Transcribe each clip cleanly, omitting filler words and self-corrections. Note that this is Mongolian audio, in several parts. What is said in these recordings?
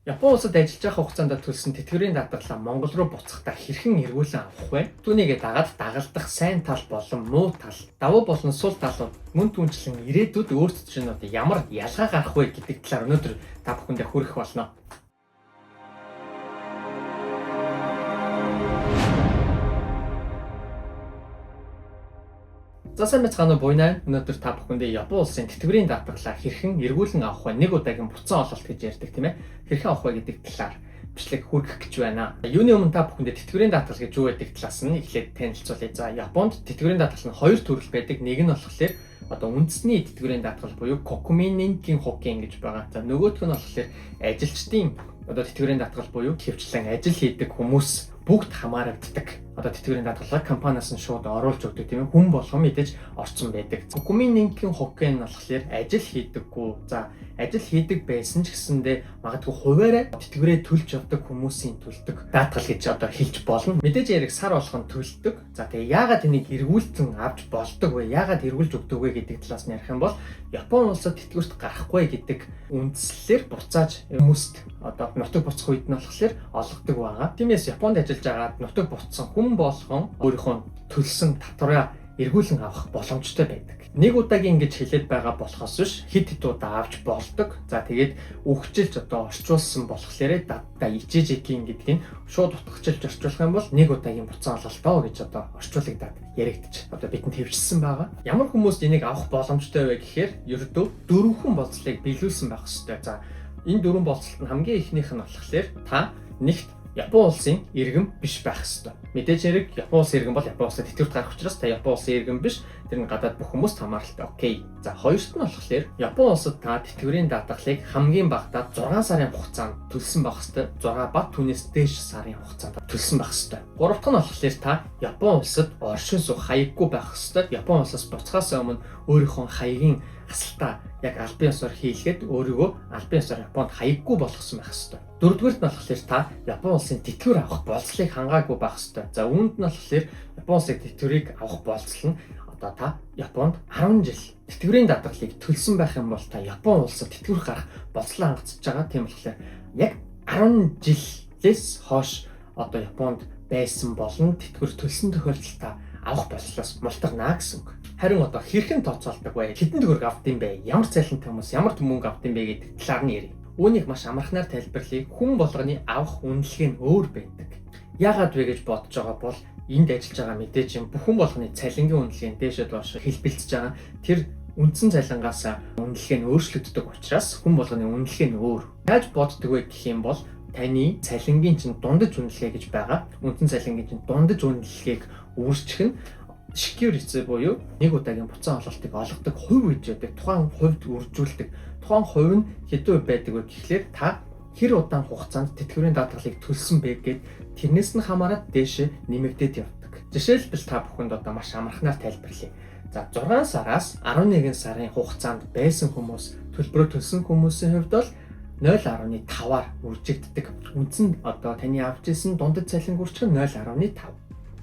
Япон улсад ажиллаж байх хугацаанд төлсөн тэтгэврийн даатгалаа Монгол руу буцахдаа хэрхэн эргүүлэн авах вэ? Түүнийгээ дагаад дагалдах сайн тал болон муу тал, давуу болон сул талууд мөн түнчлэн ирээдүйд өөрчлөлтөд ямар ялгаа гарах вэ гэдэг талаар өнөөдөр та бүхэндээ хүргэх болно. За сайн байцгаана уу буйнаа. Өнөөдөр та бүхэндээ Япон улсын тэтгэврийн даатгалаа хэрхэн эргүүлэн авах вэ? Нэг удаагийн буцаан ололт гэж ярьдаг тийм ээ. Хэрхэн авах вэ гэдэг талаар бичлэг хүргэх гэж байна. Юуны өмнө та бүхэндээ тэтгэврийн даатгал гэж юу байдаг талаас нь эхлээд танилцуулъя. За Японд тэтгэврийн даатгал нь хоёр төрөл байдаг. Нэг нь болохоор үндэсний тэтгэврийн даатгал буюу Kokumin-ийн Hoken гэж байгаа. За нөгөөх нь болохоор ажилчдын тэтгэврийн даатгал буюу хөвчлэн ажил хийдэг хүмүүс бүгд хамаарагддаг. Тэтгэврийн даатгалыг компаниас нь шууд оруулж өгдөг тийм ээ. Хүн болгон мэдээж орцсон байдаг. Kokumin-ийн Hoken нь болохоор ажил хийдэггүй. За ажил хийдэг байсан ч гэсэндээ магадгүй хуваараа тэтгэврээ төлж явдаг хүмүүсийн төлдөг даатгал гэж хэлж болно. Мэдээж яриг сар болгон төлдөг. За тэгээ яагаад энийг эргүүлсэн авч болдог вэ? Яагаад эргүүлж өгдөг вэ гэдэг талаас нь ярих юм бол Япон улсад тэтгэврт гарахгүй гэдэг үндслэлээр буцааж хүмүүст нутаг буцах үед нь болохоор олгодог байгаа. Тиймээс Японд ажиллаж байгаа нутаг буцсан хүн болгон өөрийнхөө төлсөн татвараа эргүүлэн авах боломжтой байдаг. Нэг удаагийн ингэж хэлээд байгаа болохоос биш хэд хэд удаа авч болдог. За тэгээд үхчихэлж орчуулсан болохоор ичээжгийн гэдгийг шууд утгачлж орчуулах юм бол нэг удаагийн буцаан ололтоо гэж орчуулагдаад яригдчих. Бидэнд хэвчилсэн байгаа. Ямар хүмүүс энийг авах боломжтой вэ гэхээр ердөө дөрвөн болцлыг биелүүлсэн байх ёстой. За энэ дөрвөн болцолт нь хамгийн ихнийх нь болохоор та нэгт Япон улсын иргэн биш байх ёстой. Мэдээж хэрэг Япон улсын иргэн бол Япон улсад тэтгэврт гарах учраас та Япон улсын иргэн биш. Тэр нь гадаад бүх хүмүүст хамааралтай. Окей. За хоёрт нь болохоор Япон улсад та тэтгэврийн даатгалыг хамгийн багадаа 6 сарын хугацаанд төлсөн байх ёстой. 6 ба түүнээс дээш сарын хугацаанд төлсөн байх ёстой. Гуравт нь болохоор та Япон улсад оршин суух хаяггүй байх ёстой. Япон улсаас буцахаас өмнө өөрийнхөө хаягийн асалтаа яг албан ёсоор хийлгээд өөрийгөө албан ёсоор Японд хаяггүй болгосон байх ёстой. Дөрөвдүгээрт нь болохоор та Япон улсын тэтгэвэр авах болцлыг хангаагүй байх ёстой. За үүнд нь болохоор Япон улсын тэтгэврийг авах болцол нь та Японд 10 жил тэтгэврийн даатгалыг төлсөн байх юм бол та Япон улсад тэтгэвэр гарах болцлоо хангацж байгаа. Тийм болохоор яг 10 жилээс хойш Японд байсан болон тэтгэвэр төлсөн тохиолдолд та авах болцлоос мултарнаа гэсэн үг. Харин хэрхэн тооцоолдог вэ? Хэдэн төгрөг авдсан бэ? Ямар цалинтай хүмүүс ямар мөнгө авдсан бэ гэдэг талаар нь ярив. Үүнийг маш амархнаар тайлбарлая. Хүн болгоны авах үнэлгээ нь өөр байдаг. Яагаад вэ гэж бодож байгаа бол энд ажиллаж байгаа мэдээж юм бүхэн болгоны цалингийн үнэлгээ нь дээшээ доош хэлбэлцэж байгаа. Тэр үндсэн цалингаас үнэлгээ нь өөрчлөгддөг учраас хүн болгоны үнэлгээ нь өөр. Яаж боддог вэ гэх юм бол таны цалингийн чинь дундаж үнэлгээ гэж байгаа. Үндсэн цалингийн чинь дундаж үнэлгээг үүсчих нь шикүр эцэг буюу нэг удаагийн буцаан ололтыг олгодог хувь үеж байдаг. Тухайн хувьд үржүүлдэг. Тухайн хувь нь хэдэн байдаг вэ гэхлээр та хэр удаан хугацаанд тэтгэврийн даатгалыг төлсөн бэ гэд тэрнээс нь хамаарат дээшээ нэмэгдээд явдаг. Жишээлбэл та бүхэнд маш амархнаар тайлбарлая. За 6 сараас 11 сарын хугацаанд байсан хүмүүс төлбөрөө төлсөн хүмүүсийн хувьд бол 0.5-аар үржигддэг. Үндсэн таны авч ирсэн дундад цалин хүрч нь 0.5.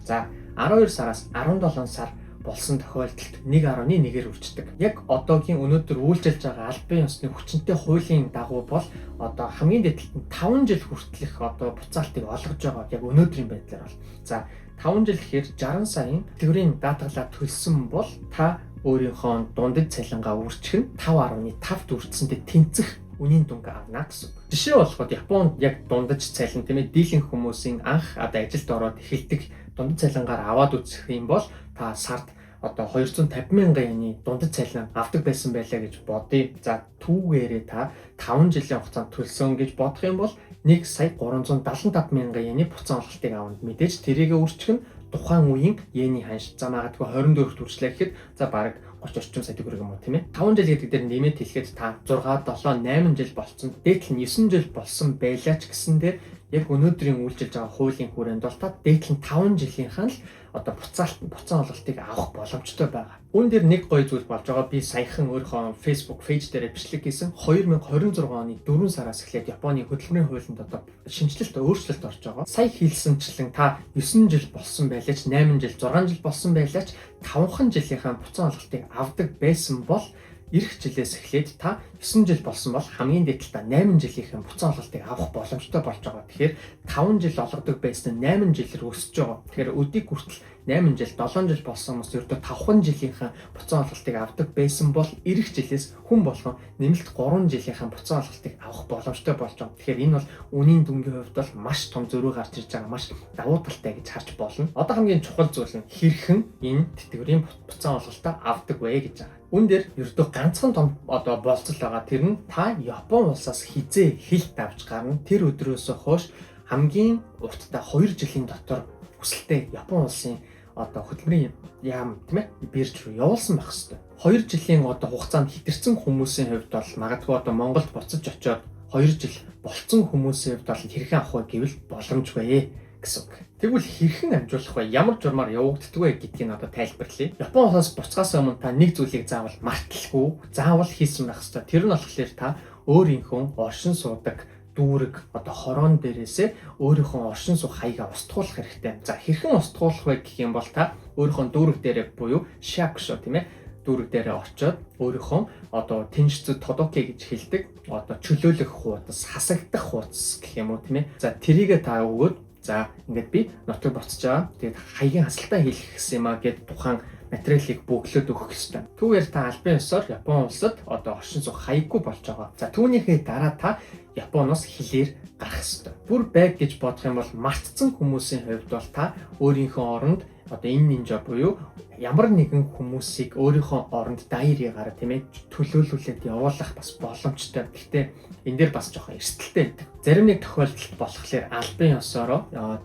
За 12 сараас 17 сар болсон тохиолдолд 1.1-ээр үрждэг. Яг одоогийн өнөөдөр үйлчилж байгаа албан ёсны хүчинтэй хуулийн дагуу бол хамгийн дээдлэлт нь 5 жил хүртэлх буцаалтыг олгож байгаа. Яг өнөөдрийн байдлаар бол. За 5 жил гэхээр 60 саяын тэтгэврийн даатгалаа төлсөн бол та өөрийнхөө дундад цалингаа үржих нь 5.5-д үржсэндээ тэнцэх үнийн дүнг авна гэсэн. Жишээ болоход Японд яг дундаж цалин тийм ээ дийлэнх хүмүүсийн анх ажилд ороод эхэлдэг дундад цалингаар аваад үзэх юм бол та сард 250 мянган йены дундад цалин авдаг байсан байлаа гэж бодъё. За түүгээрээ та 5 жилийн хугацаанд төлсөн гэж бодох юм бол 1,375 мянган йены буцаан олголтыг авна. Мэдээж тэрийгэ үржих нь тухайн үеийн йений ханш. За магадгүй 24-т үржлээ гэхэд за бараг 30 орчим сая төгрөг юм уу тийм ээ. 5 жил гэдэг дээр нэмээд хэлэхэд та 6, 7, 8 жил болсон. Дээдл нь 9 жил болсон байлаа ч гэсэн дээр яг өнөөдрийн үйлчилж байгаа хуулийн хүрээнд бол та дээдл нь 5 жилийнхэн л буцаан олголтыг авах боломжтой байгаа. Үүн дээр нэг гоё зүйл болж байгаа. Би саяхан өөрийнхөө Facebook пэйж дээр бичлэг хийсэн. 2026 оны 4 сараас эхлээд Японы хөдөлмөрийн хуулинд шинжилэлт өөрчлөлт орж байгаа. Сая хэлсэнчлэн та 9 жил болсон байлаач, 8 жил, 6 жил болсон байлаач 5хан жилийнхаа буцаан олголтыг авдаг байсан бол эх жилээс эхлээд та 9 жил болсон бол хамгийн дээдлээ 8 жилийнхэн буцаа олголтыг авах боломжтой болж байгаа. Тэгэхээр 5 жил олгодог байсан нь 8 жилээр өсөж байгаа. Тэгэхээр өдийг хүртэл 8 жил, 7 жил болсон хүмүүс ердөө 5 жилийнхэн буцаа олголтыг авдаг байсан бол эх жилээс хүн болгон нэмэлт 3 жилийнхэн буцаа олголтыг авах боломжтой болж байгаа. Тэгэхээр энэ бол үнийн дүнгийн хувьд бол маш том зөрүү гарч ирж байгаа, маш давуу талтай гэж харж болно. Одоо хамгийн чухал зүйл нь хэрхэн энэ тэтгэврийн буцаа олголтоо авдаг вэ гэж байгаа. Үүн дээр ердөө ганцхан том болцол байгаа. Тэр нь та Япон улсаас хизээ хилт авч гарна. Тэр өдрөөс хойш хамгийн уртдаа 2 жилийн дотор хүсэлтэй Япон улсын хөдөлмөрийн яам тийм ээ бирж руу явуулсан байх хэвээр. 2 жилийн хугацаанд хэтэрсэн хүмүүсийн хувьд бол магадгүй Монголд буцаж очиод 2 жил болцсон хүмүүсийн хувьд бол хэрхэн авах вэ гэвэл боломжгүй гэсэн үг. Тэгвэл хэрхэн амжуулах вэ? Ямар журмаар явагддаг вэ гэдгийг тайлбарлая. Япон улсаас буцахаас өмнө та нэг зүйлийг заавал марталгүй, заавал хийсэн байх хэрэгтэй. Тэр нь болохоор та өөрийнхөө оршин суудаг дүүрэг хорон дээрээсээ өөрийнхөө оршин суух хаягаа устгуулах хэрэгтэй. За хэрхэн устгуулах вэ гэх юм бол та өөрийнхөө дүүрэг дээрээ буюу shakusho тийм ээ дүүрэг дээрээ очиод өөрийнхөө тэнцэд тодоки гэж хэлдэг чөлөөлөх хуудас, хасагдах хуудас гэх юм уу тийм ээ. За тэрийгээ та өгөөд за ингээд би нутаг буцаж байгаа. Тэгээд хаягийн хасалтаа хийх гэсэн юм аа гэд тухайн материалыг бөглөөд өгөх хэрэгтэй. Түүгээр та албан ёсоор Япон улсад оршин суух хаяггүй болж байгаа. За түүнийхээ дараа та Японоос хилээр гарах хэрэгтэй. Бүр байг гэж бодох юм бол мартсан хүмүүсийн хувьд бол та өөрийнхөө оронд энэ нинжа буюу ямар нэгэн хүмүүсийг өөрийнхөө оронд дайрыгаар тийм ээ төлөөлүүлээд явуулах бас боломжтой. Гэхдээ энэ дээр бас жоохон эрсдэлтэй байдаг. Зарим нэг тохиолдолд болохоор албан ёсоор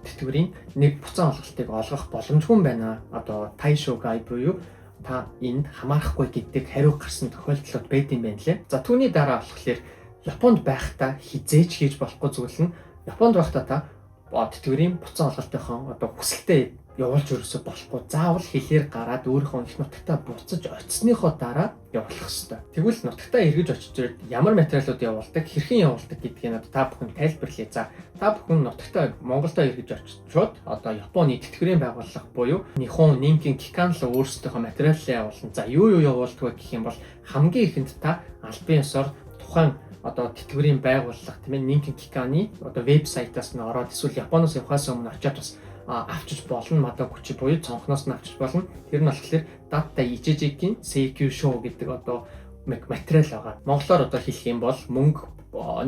тэтгэврийн нэг буцаан олголтыг олгох боломжгүй байна. Тайшугай буюу та энд хамаарахгүй гэдэг хариу гарсан тохиолдлууд байд юм байна лээ. За түүний дараа болохоор Японд байхдаа хизээч хийж болохгүй зүйл нь Японд байхдаа та тэтгэврийн буцаан олголтынхон хүсэлтэд явуулж өрөөсө болохгүй. Заавал хилээр гараад өөрийнхөө их нутагтаа буцаж очисныхоо дараа явуулах хэрэгтэй. Тэгвэл нутагтаа эргэж очиж ирээд ямар материалууд явуулдаг, хэрхэн явуулдаг гэдгийг та бүхэн тайлбарлая. За та бүхэн нутагтаа Монголдо эргэж очичоод Японы тэтгэврийн байгууллага буюу Nihon Ninkin Kikan л өөрсдийнхөө материалаа явуулна. За юу явуулдаг вэ гэх юм бол хамгийн ихэнд та албан ёсоор тухайн тэтгэврийн байгууллага тийм ээ Ninkin Kikan-ы вебсайтаас нь ороод эсвэл Японоос явахаас өмнө очиад бас авчиж болно. Мадаа хүч буюу цонхноос нь авчиж болно. Тэр нь болохоор дата ижижигийн Seikyu Show гэдэг материал байгаа. Монголоор хэлэх юм бол мөнгө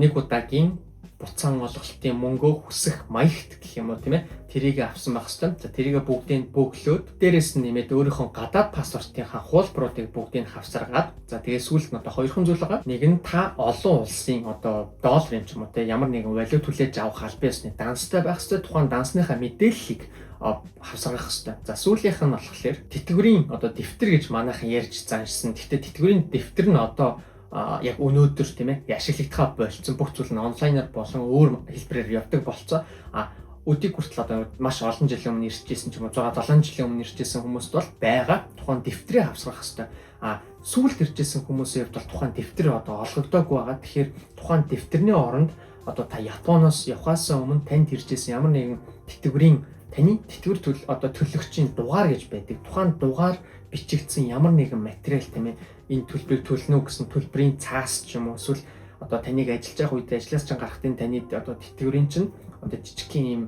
нэг удаагийн буцаан олголтын мөнгөө хүсэх маягт гэх юм уу тийм ээ тэрийг авсан байх хэвээр. За тэрийг бүгдийг бөглөөд дээрээс нь нэмээд өөрийнхөө гадаад паспортынхаа хуулбаруудыг бүгдийг хавсаргаад за тэгээ сүүлд нь хоёрхан зүйл байгаа. Нэг нь та олон улсын долларын ч юм уу тийм ямар нэгэн валют хүлээж авах албан ёсны данстай байх хэвээр тухайн дансныхаа мэдээллийг хавсаргах хэвээр. За сүүлийнх нь болохоор тэтгэврийн дэвтэр гэж манайхан ярьж заншсан. Гэхдээ тэтгэврийн дэвтэр нь яг өнөөдөр тийм ээ ашиглагдахаа болцсон бүх зүйл нь онлайнаар болон өөр хэлбэрээр явдаг болцоо. Өдийг хүртэл маш олон жилийн өмнө иржсэн ч юм уу 6-7 жилийн өмнө иржсэн хүмүүст бол байгаа тухайн дэвтрээ хавсрах хэвээр. Сүүлд иржсэн хүмүүсийн хувьд бол тухайн дэвтэр олгогдоогүй байгаа. Тэгэхээр тухайн дэвтэрний оронд та Японоос явахаас өмнө танд иржсэн ямар нэгэн тэтгэврийн таны тэтгэвэр төлөгчийн дугаар гэж байдаг. Тухайн дугаар бичигдсэн ямар нэгэн материал тийм ээ энэ төлбөрийг төлнө үү гэсэн төлбөрийн цаас ч юм уу эсвэл таныг ажиллаж явах үед ажлаас ч гарахтын таны тэтгэврийн чинь жижигхэн ийм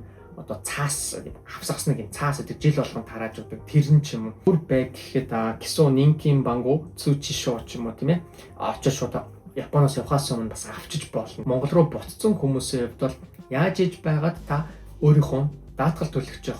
цаас хавсгасна гэн цаас гэдэг жил болгон тарааж өгдөг тэр нь ч юм уу бүр байг гэхэд Kiso Ninkin Bangu Tsuchisho ч юм уу тийм ээ очиж шууд Японоос явахаас өмнө бас авчиж болно. Монгол руу буцсан хүмүүсийн хувьд бол яаж иж байгаад та өөрийнхөө даатгал төлөгчийн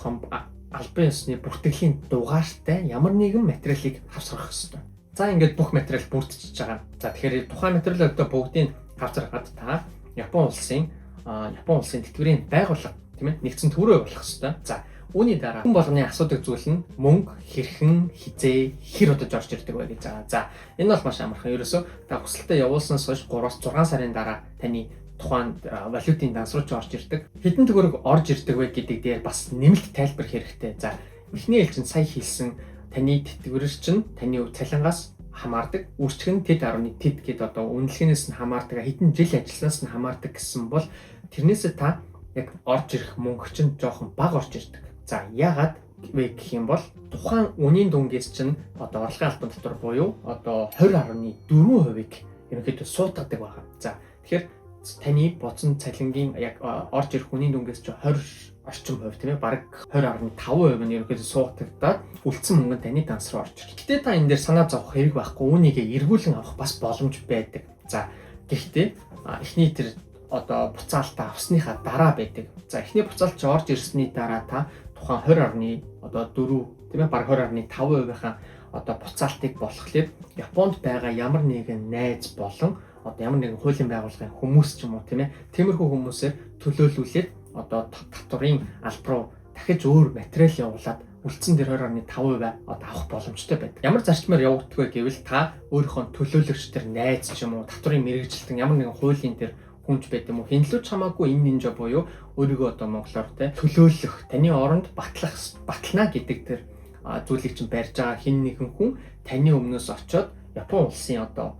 албан ёсны бүртгэлийн дугаартай ямар нэгэн материалыг хавсгах хэрэгтэй. За ингээд бүх материал бүрдчихэж байгаа. За тэгэхээр тухайн материалуудаа бүгдийг хавсаргаад та Япон улсын тэтгэврийн байгууллага тийм ээ нэгдсэн төрөө болох хэрэгтэй. За үүний дараа хүн болгоны асуудаг зүйл нь мөнгө хэрхэн хизээ хэр удаж орж ирдэг вэ гэж байгаа. За энэ бол маш амархан. Ерөөсөө та хүсэлтэд явуулснаас хойш 3-6 сарын дараа таны тухайн валютын данс руу орж ирдэг. Хэдэн төгрөг орж ирдэг вэ гэдэг дээр бас нэмэлт тайлбар хэрэгтэй. За эхний ээлжинд сая хэлсэн таны тэтгэврэр чинь таны цалингаас хамаардаг. Үрчгэн тэд 10.1 гэдэг үнэлгээнээс нь хамаардаг. Хэдэн жил ажилласнаас нь хамаардаг гэсэн бол тэрнээсээ та яг орж ирэх мөнгө чинь жоохон бага орж ирдэг. За яагаад вэ гэх юм бол тухайн үнийн дүнгээс чинь орлогын албан татвар буюу 20.4% ерөнхийдөө суутгадаг байгаа. За тэгэхээр таны бодсон цалингийн яг орж ирэх үнийн дүнгээс ч 20 орчим хувь тийм ээ бараг 20.5% нь ерөнхийдөө суугатагдаад үлдсэн мөнгө нь таны данс руу орж ирнэ. Гэтэ та энэ дээр санаа зовох хэрэг байхгүй, үүнийг эргүүлэн авах бас боломж байдаг. За гэхдээ эхний тэр одоо буцаалтаа авсныхаа дараа байдаг. За эхний буцаалт чи орж ирсний дараа та тухайн 20.4 тийм ээ бараг 20.5%-ийн одоо буцаалтыг болохлээр Японд байгаа ямар нэгэн найз болон одоо ямар нэгэн хуулийн байгууллагын хүмүүс ч юм уу тийм ээ тиймэрхүү хүмүүсээр төлөөлүүлээд одоо татварын албар руу дахиж өөр материал явуулаад үлдсэн тэр 2.5% одоо авах боломжтой байдаг. Ямар зарчмаар явагддаг вэ гэвэл та өөрийнхөө төлөөлөгч тэр найз ч юм уу татварын мэргэжилтэн ямар нэгэн хуулийн тэр хүнж байд юм уу хинлүүч хамаагүй энэ нинжа буюу өөрийгөө одоо монголоор те төлөөлөх таны оронд батлана гэдэг тэр зүйлийг чинь барьж байгаа хин нэгэн хүн таны өмнөөс очоод Япон улсын одоо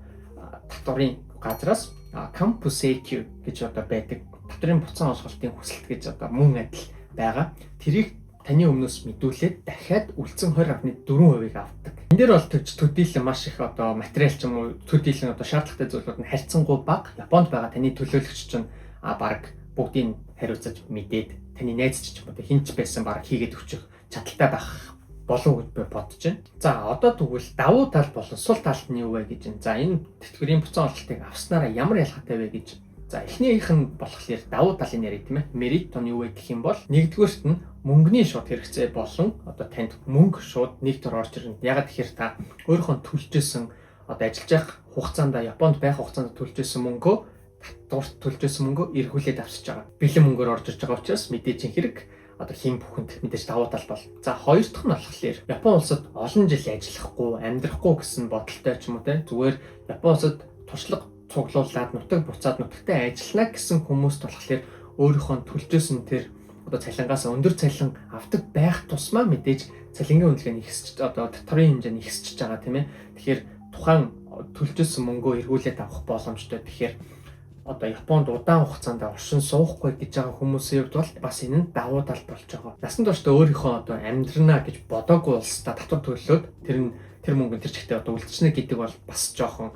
татварын газраас Кампусэкю гэж одоо байдаг татварын буцаан олголтын хүсэлт гэж одоо мөн адил байгаа. Тэрийг таны өмнөөс мэдүүлээд дахиад үлдсэн 20.4%-ийг авдаг. Энэ дээр бол төдийлөн маш их одоо материал ч юм уу төдийлөн одоо шаардлагатай зүйлүүд нь харьцангуй бага. Японд байгаа таны төлөөлөгч чинь баг бүгдийг хариуцаж мэдээд таны найз ч юм уу хинч байсан баг хийгээд өчөх чадaltaй байх болов гэж би бодож байна. За одоо тэгвэл давуу тал болон сул тал нь юу вэ гэж байна. За энэ тэтгэврийн буцаан олголтыг авснараа ямар ялгаатай вэ гэж. За эхнийх нь болохоор давуу талын яриг тийм ээ. Merit тон юу вэ гэх юм бол нэгдүгээрт нь мөнгөний шууд хэрэгцээ болон одоо танд мөнгө шууд нэг төр орж ирнэ. Ягаад гэхээр та өөрийнхөө төлжсэн одоо ажиллаж байх хугацаанд Японд байх хугацаанд төлжсэн мөнгөө татварт төлжсэн мөнгөө эргүүлээд авчиж байгаа. Бэлэн мөнгөөр орж ирж байгаа учраас мэдээж хэрэг одоо хин бүхэнд мэдээж давуу тал бол. За хоёр дахь нь болохоор Япон улсад олон жил ажиллахгүй, амьдрахгүй гэсэн бодолтой ч юм уу те. Зүгээр Япон улсад туршлага цуглуулад нутаг буцаад нутагтаа ажиллана гэсэн хүмүүст болохоор өөрийнхөө төлжсэн тэр одоо цалингаас өндөр цалин авдаг байх тусмаа мэдээж цалингийн үнэлгээ нь ихсэж одоо татварын хэмжээ нь ихсэж байгаа тийм ээ. Тэгэхээр тухайн төлжсэн мөнгөө эргүүлээд авах боломжтой. Тэгэхээр одоо Японд удаан хугацаанд оршин суухгүй гэж байгаа хүмүүсийн хувьд бол бас энэ нь давуу тал болж байгаа. Насан туршдаа өөрийнхөө одоо амьдрнаа гэж бодоогүй улстай татвар төлөөд тэр мөнгө тэр чигтээ одоо үлдчихнэ гэдэг бол бас жоохон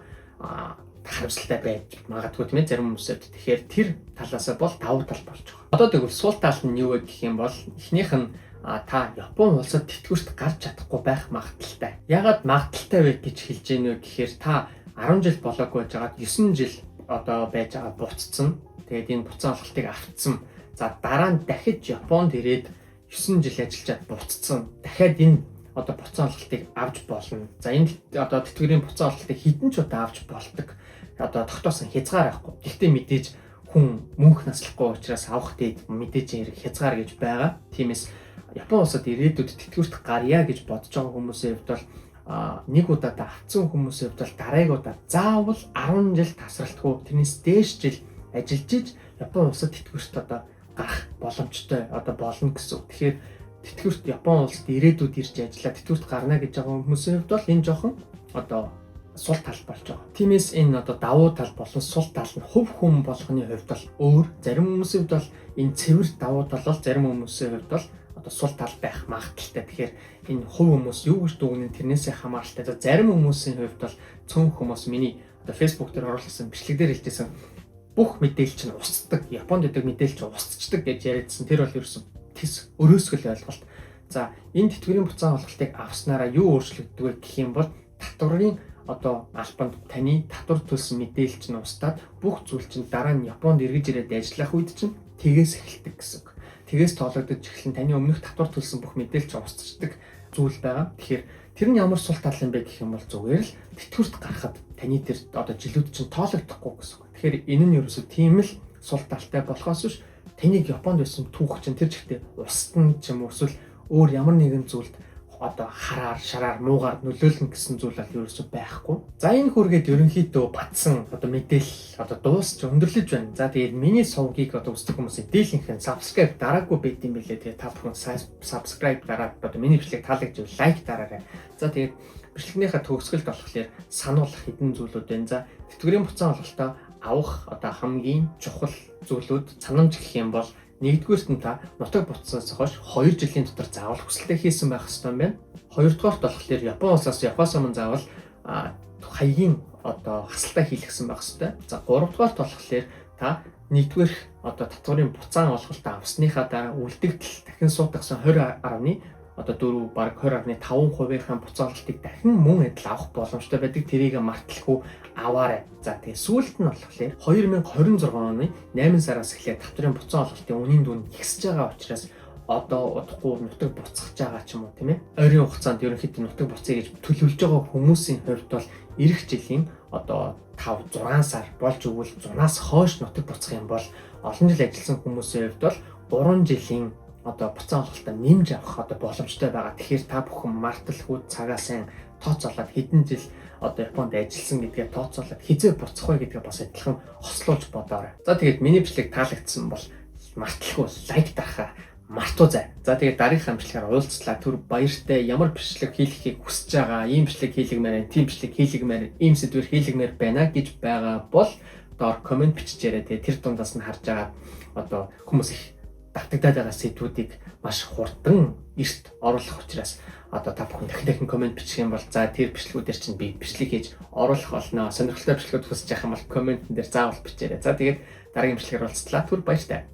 харамсалтай байж магадгүй тийм ээ зарим хүмүүсэд. Тэгэхээр тэр талаасаа бол давуу тал болж байгаа. Одоо тэгвэл сул тал нь юу вэ гэх юм бол эхнийх нь та Япон улсад тэтгэврт гарч чадахгүй байх магадaltaй. Ягаад магадaltaй вэ гэж хэлж гэнэ вэ гэхээр та 10 жил болоогүй байжгаад 9 жил одоо байж байгаа буцсан. Тэгээд энэ буцаан олголтыг авцсан. За дараа нь дахиж Японд ирээд 9 жил ажиллаж буцсан. Дахиад энэ одоо буцаан олголтыг авч болно. За энэ одоо тэтгэврийн буцаан олголтыг хэдэн ч удаа авч болдог. Одоо тогтоосон хязгаар байхгүй. Гэхдээ мэдээж хүн мөнх наслахгүй учраас авах дейд мэдээж хэрэг хязгаар гэж байгаа. Тиймээс Япон улсад ирээдүйд тэтгэврт гарья гэж бодож байгаа хүмүүсийн хувьд бол нэг удаа авцсан хүмүүсийн хувьд бол дараагийн удаа заавал 10 жил тасралтгүй тэрнээс дээш жил ажиллаж иж Япон улсад тэтгэврт одоо гарах боломжтой одоо болно гэсэн. Тэгэхээр тэтгэврт Япон улсад ирээдүйд ирж ажиллаа тэтгэврт гарна гэж байгаа хүмүүсийн хувьд бол энэ жоохон одоо сул тал болж байгаа. Тиймээс энэ одоо давуу тал болон сул тал нь хувь хүн болгоны хувьд бол өөр. Зарим хүмүүсийн хувьд бол энэ цэвэр давуу тал бол зарим хүмүүсийн хувьд бол одоо сул тал байх магадaltaй. Тэгэхээр энэ хувь хүмүүс юу гэж дүгнэн тэрнээсээ хамааралтай. Зарим хүмүүсийн хувьд бол цөөн хүмүүс миний одоо Facebook дээр оруулсан бичлэгдэр хэлжсэн бүх мэдээлэл чинь устдаг. Японд гэдэг мэдээлэл чинь устцдаг гэж яриадсан. Тэр бол ерөөсөн тэс өрөөсгөл ойлголт. За энэ тэтгэврийн буцаан олголтыг авснараа юу өөрчлөгддөг вэ гэх юм бол татварын одоо албанд таны татвар төлсөн мэдээлэл чинь устдаад бүх зүйл чинь дараа нь Японд эргэж ирээд ажиллах үед чинь тгээс эхэлдэг гэсэн. Тгээс тоологдож эхлэн таны өмнөх татвар төлсөн бүх мэдээлэл чинь устцдаг зүйл байгаа. Тэгэхээр тэр нь ямар сул тал юм бэ гэх юм бол зүгээр л тэтгэврт гарахад таны тэр одоо жилүүд чинь тоологдохгүй гэсэн. Тэгэхээр энэ нь ерөөсөө тийм л сул талтай болохоос биш таныг Японд байсан түүх чинь тэр жигтэй устна ч юм уу эсвэл өөр ямар нэгэн зүйлд одоо хараар, шараар, муугаар нөлөөлнө гэсэн зүйл бол ерөөсөө байхгүй. За энэ хүргээд ерөнхийдөө батсан одоо мэдээлэл одоо дуусч өндөрлөж байна. За тэгээд миний сувгийг одоо үздэг хүмүүсийн дийлэнх нь subscribe дараагүй байт юм билээ. Тэгээд та бүхэн subscribe дараад одоо миний бичлэг таалагдж лайк дараарай. За тэгээд бичлэгнийхээ төгсгөлд болохоор сануулгах хэдэн зүйлүүд байна. За тэтгэврийн буцаан олголтоо авах одоо хамгийн чухал зүйлүүд санамж гэх юм бол нэгдүгээрт нь та нутаг буцсанаас хойш 2 жилийн дотор заавал хүсэлтээ хийсэн байх ёстой юм байна. Хоёрдугаарт болохоор Япон улсаас явахаас өмнө заавал хаягийн одоо хасалтаа хийлгсэн байх хэрэгтэй. За 3 дугаарт болохоор та нэгдүгээр одоо татварын буцаан олголтоо авсныхаа дараа үлдэгдэл дахин суудагсан 20.4 баг 20.5%-ийн буцаан олголтыг дахин мөн адил авах боломжтой байдаг. Тэрийг марталгүй аваарай. За тэгээ сүүлд нь болохоор 2026 оны 8 сараас эхлээд татварын буцаан олголтын үнийн дүн ихсэж байгаа учраас одоо удахгүй нутаг буцах байгаа ч юм уу тийм ээ. Ойрын хугацаанд ерөнхийдөө нутаг буцъя гэж төлөвлөж байгаа хүмүүсийн хувьд бол эх жилийн одоо 5-6 сар болж өгвөл 6-аас хойш нутаг буцах юм бол олон жил ажилласан хүмүүсийн хувьд бол 3 жилийн одоо буцаан олголтоо нэмж авах одоо боломжтой байгаа. Тэгэхээр та бүхэн марталгүй цагаа сайн тооцоолоод хэдэн жил одоо Японд ажилласан гэдгээ тооцоолоод хизээ буцах вэ гэдгээ бас адилхан хослуулж бодоорой. За тэгээд миний бичлэг таалагдсан бол марталгүй лайк дарахаа мартуузай. За тэгээд дараагийнхаа бичлэгээр уулзлаа. Түр баяртай ямар бичлэг хийхийг хүсэж байгаа, ийм бичлэг хийлгэмээр, тийм бичлэг хийлгэмээр, ийм сэдвэр хийлгэмээр байна гэж байгаа бол доор комент бичээрэй. Тэгээд тэр дундаас нь харж байгаа одоо хүмүүс их давтагдаад байгаа сэдвүүдийг маш хурдан эрт оруулах учраас одоо та бүхэн дахин комент бичих юм бол за тэр бичлэгүүдээр чинь би бичлэг хийж оруулах болно. Сонирхолтой бичлэгүүд хүсэж байгаа юм бол комментэн дээр заавал бичээрэй. За тэгээд дараагийн бичлэгээр уулзлаа. Түр баяртай.